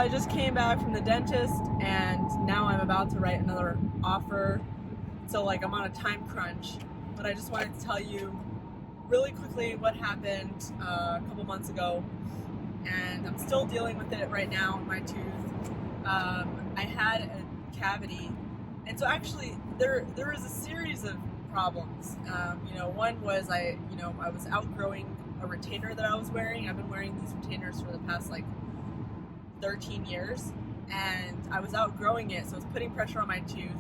I just came back from the dentist and now I'm about to write another offer. So like I'm on a time crunch, but I just wanted to tell you really quickly what happened a couple months ago, and I'm still dealing with it right now in my tooth. I had a cavity, and so actually there was a series of problems. One was I was outgrowing a retainer that I was wearing. I've been wearing these retainers for the past like 13 years, and I was outgrowing it, so it was putting pressure on my tooth.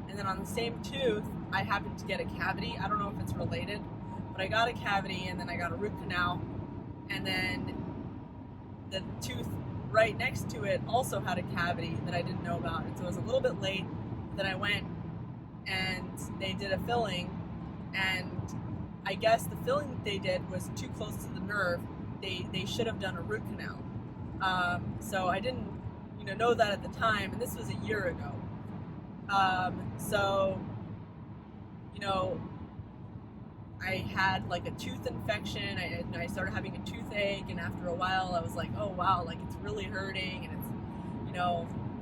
And then on the same tooth, I happened to get a cavity. I don't know if it's related, but I got a cavity, and then I got a root canal, and then the tooth right next to it also had a cavity that I didn't know about. And so it was a little bit late. Then I went and they did a filling, and I guess the filling that they did was too close to the nerve. They should have done a root canal. So I didn't know that at the time, and this was a year ago. I had like a tooth infection. I started having a toothache, and after a while I was like, oh wow, like it's really hurting, and it's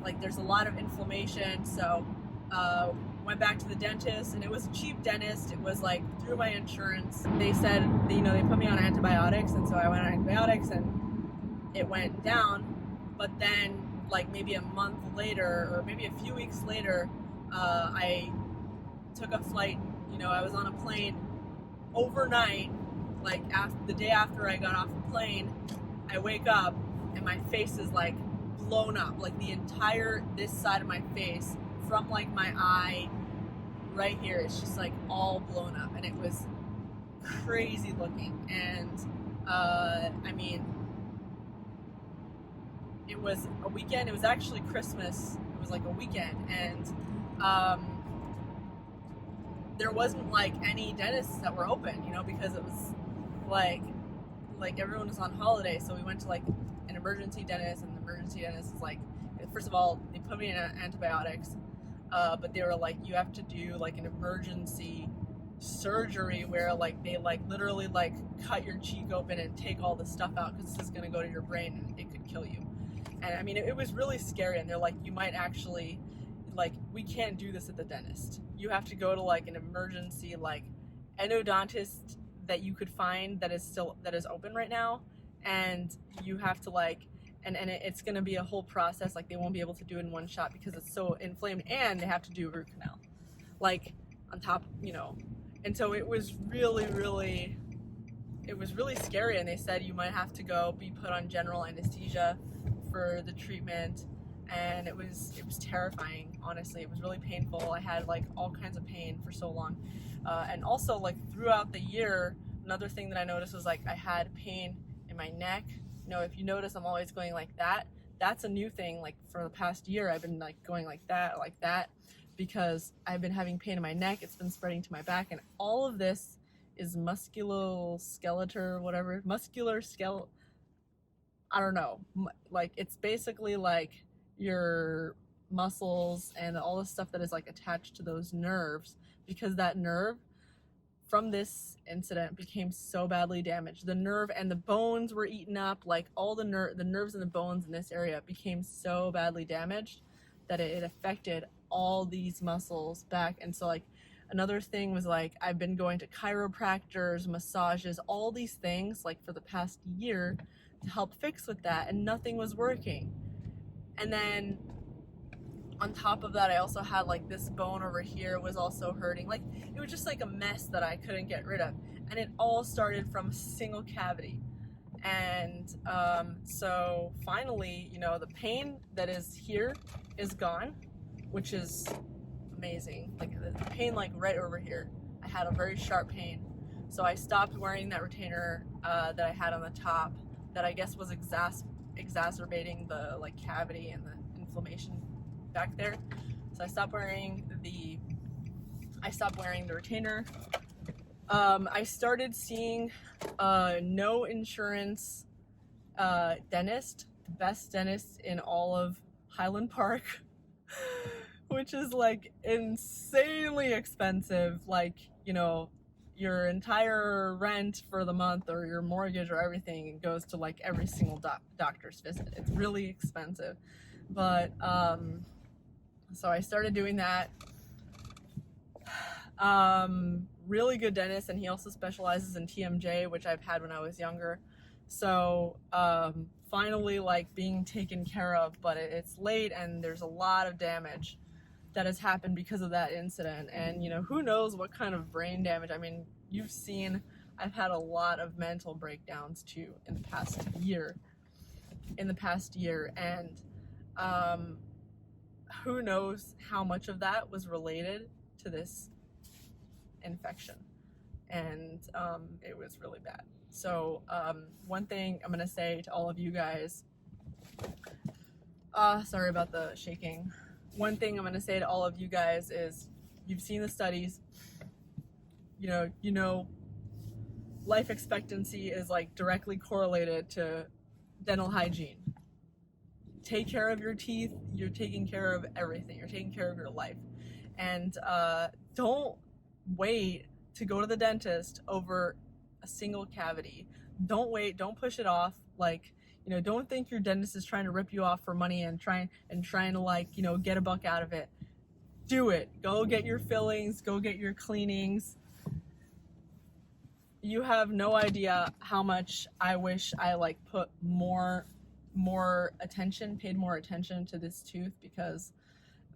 like there's a lot of inflammation. So went back to the dentist, and it was a cheap dentist. It was like through my insurance. They said they put me on antibiotics, and so I went on antibiotics and it went down. But then like maybe a month later, or maybe a few weeks later, I took a flight. I was on a plane overnight, like the day after I got off the plane. I wake up and my face is like blown up, like the entire this side of my face, from like my eye right here, it's just like all blown up, and it was crazy looking. And it was a weekend. It was actually Christmas. It was like a weekend, and there wasn't like any dentists that were open, because it was like everyone was on holiday. So we went to like an emergency dentist, and the emergency dentist is like, first of all, they put me in antibiotics, but they were like, you have to do like an emergency surgery where like they like literally like cut your cheek open and take all the stuff out, because this is going to go to your brain and it could kill you. And it was really scary, and they're like, you might actually, like, we can't do this at the dentist. You have to go to like an emergency like endodontist that you could find that is open right now, and you have to like, and it's going to be a whole process. Like, they won't be able to do it in one shot because it's so inflamed, and they have to do a root canal like on top, and so it was really scary. And they said you might have to be put on general anesthesia for the treatment, and it was terrifying. Honestly, it was really painful. I had like all kinds of pain for so long, and also like throughout the year, another thing that I noticed was like I had pain in my neck. If you notice, I'm always going like that. That's a new thing. Like for the past year, I've been like going like that, because I've been having pain in my neck. It's been spreading to my back, and all of this is musculoskeletal. I don't know. Like, it's basically like your muscles and all the stuff that is like attached to those nerves, because that nerve from this incident became so badly damaged. The nerve and the bones were eaten up. Like all the nerves and the bones in this area became so badly damaged that it affected all these muscles back. And so like another thing was like, I've been going to chiropractors, massages, all these things like for the past year to help fix with that, and nothing was working. And then on top of that, I also had like this bone over here was also hurting. Like, it was just like a mess that I couldn't get rid of, and it all started from a single cavity. And so finally, the pain that is here is gone, which is amazing. Like the pain like right over here, I had a very sharp pain. So I stopped wearing that retainer that I had on the top, that I guess was exacerbating the like cavity and the inflammation back there. So I stopped wearing the retainer. I started seeing no insurance dentist, the best dentist in all of Highland Park, which is like insanely expensive. Like, your entire rent for the month or your mortgage or everything goes to like every single doctor's visit. It's really expensive. But so I started doing that. Really good dentist, and he also specializes in TMJ, which I've had when I was younger. So finally like being taken care of, but it's late and there's a lot of damage that has happened because of that incident. And you know, who knows what kind of brain damage. I mean, you've seen I've had a lot of mental breakdowns too in the past year. And who knows how much of that was related to this infection. And it was really bad. So one thing I'm gonna say to all of you guys, sorry about the shaking. One thing I'm gonna say to all of you guys is, you've seen the studies. You know, life expectancy is like directly correlated to dental hygiene. Take care of your teeth. You're taking care of everything. You're taking care of your life. And don't wait to go to the dentist over a single cavity. Don't wait. Don't push it off. Like, you know, don't think your dentist is trying to rip you off for money and trying to like, you know, get a buck out of it. Do it. Go get your fillings. Go get your cleanings. You have no idea how much I wish I like put more attention, paid more attention to this tooth, because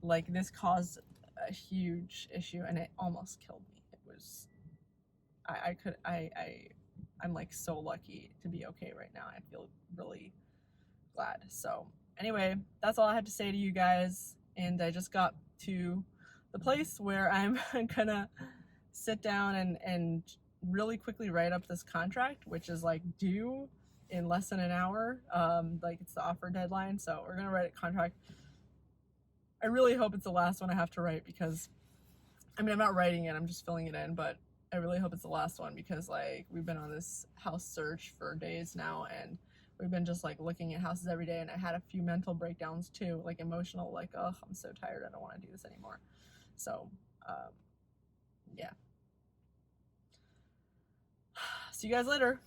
like this caused a huge issue and it almost killed me. It was, I'm like so lucky to be okay right now. I feel really glad. So anyway, that's all I had to say to you guys. And I just got to the place where I'm gonna sit down and really quickly write up this contract, which is like due in less than an hour. Like it's the offer deadline. So we're gonna write a contract. I really hope it's the last one I have to write, because I mean, I'm not writing it, I'm just filling it in, but I really hope it's the last one, because like we've been on this house search for days now, and we've been just like looking at houses every day, and I had a few mental breakdowns too, like emotional, like, oh, I'm so tired, I don't want to do this anymore. So yeah, see you guys later.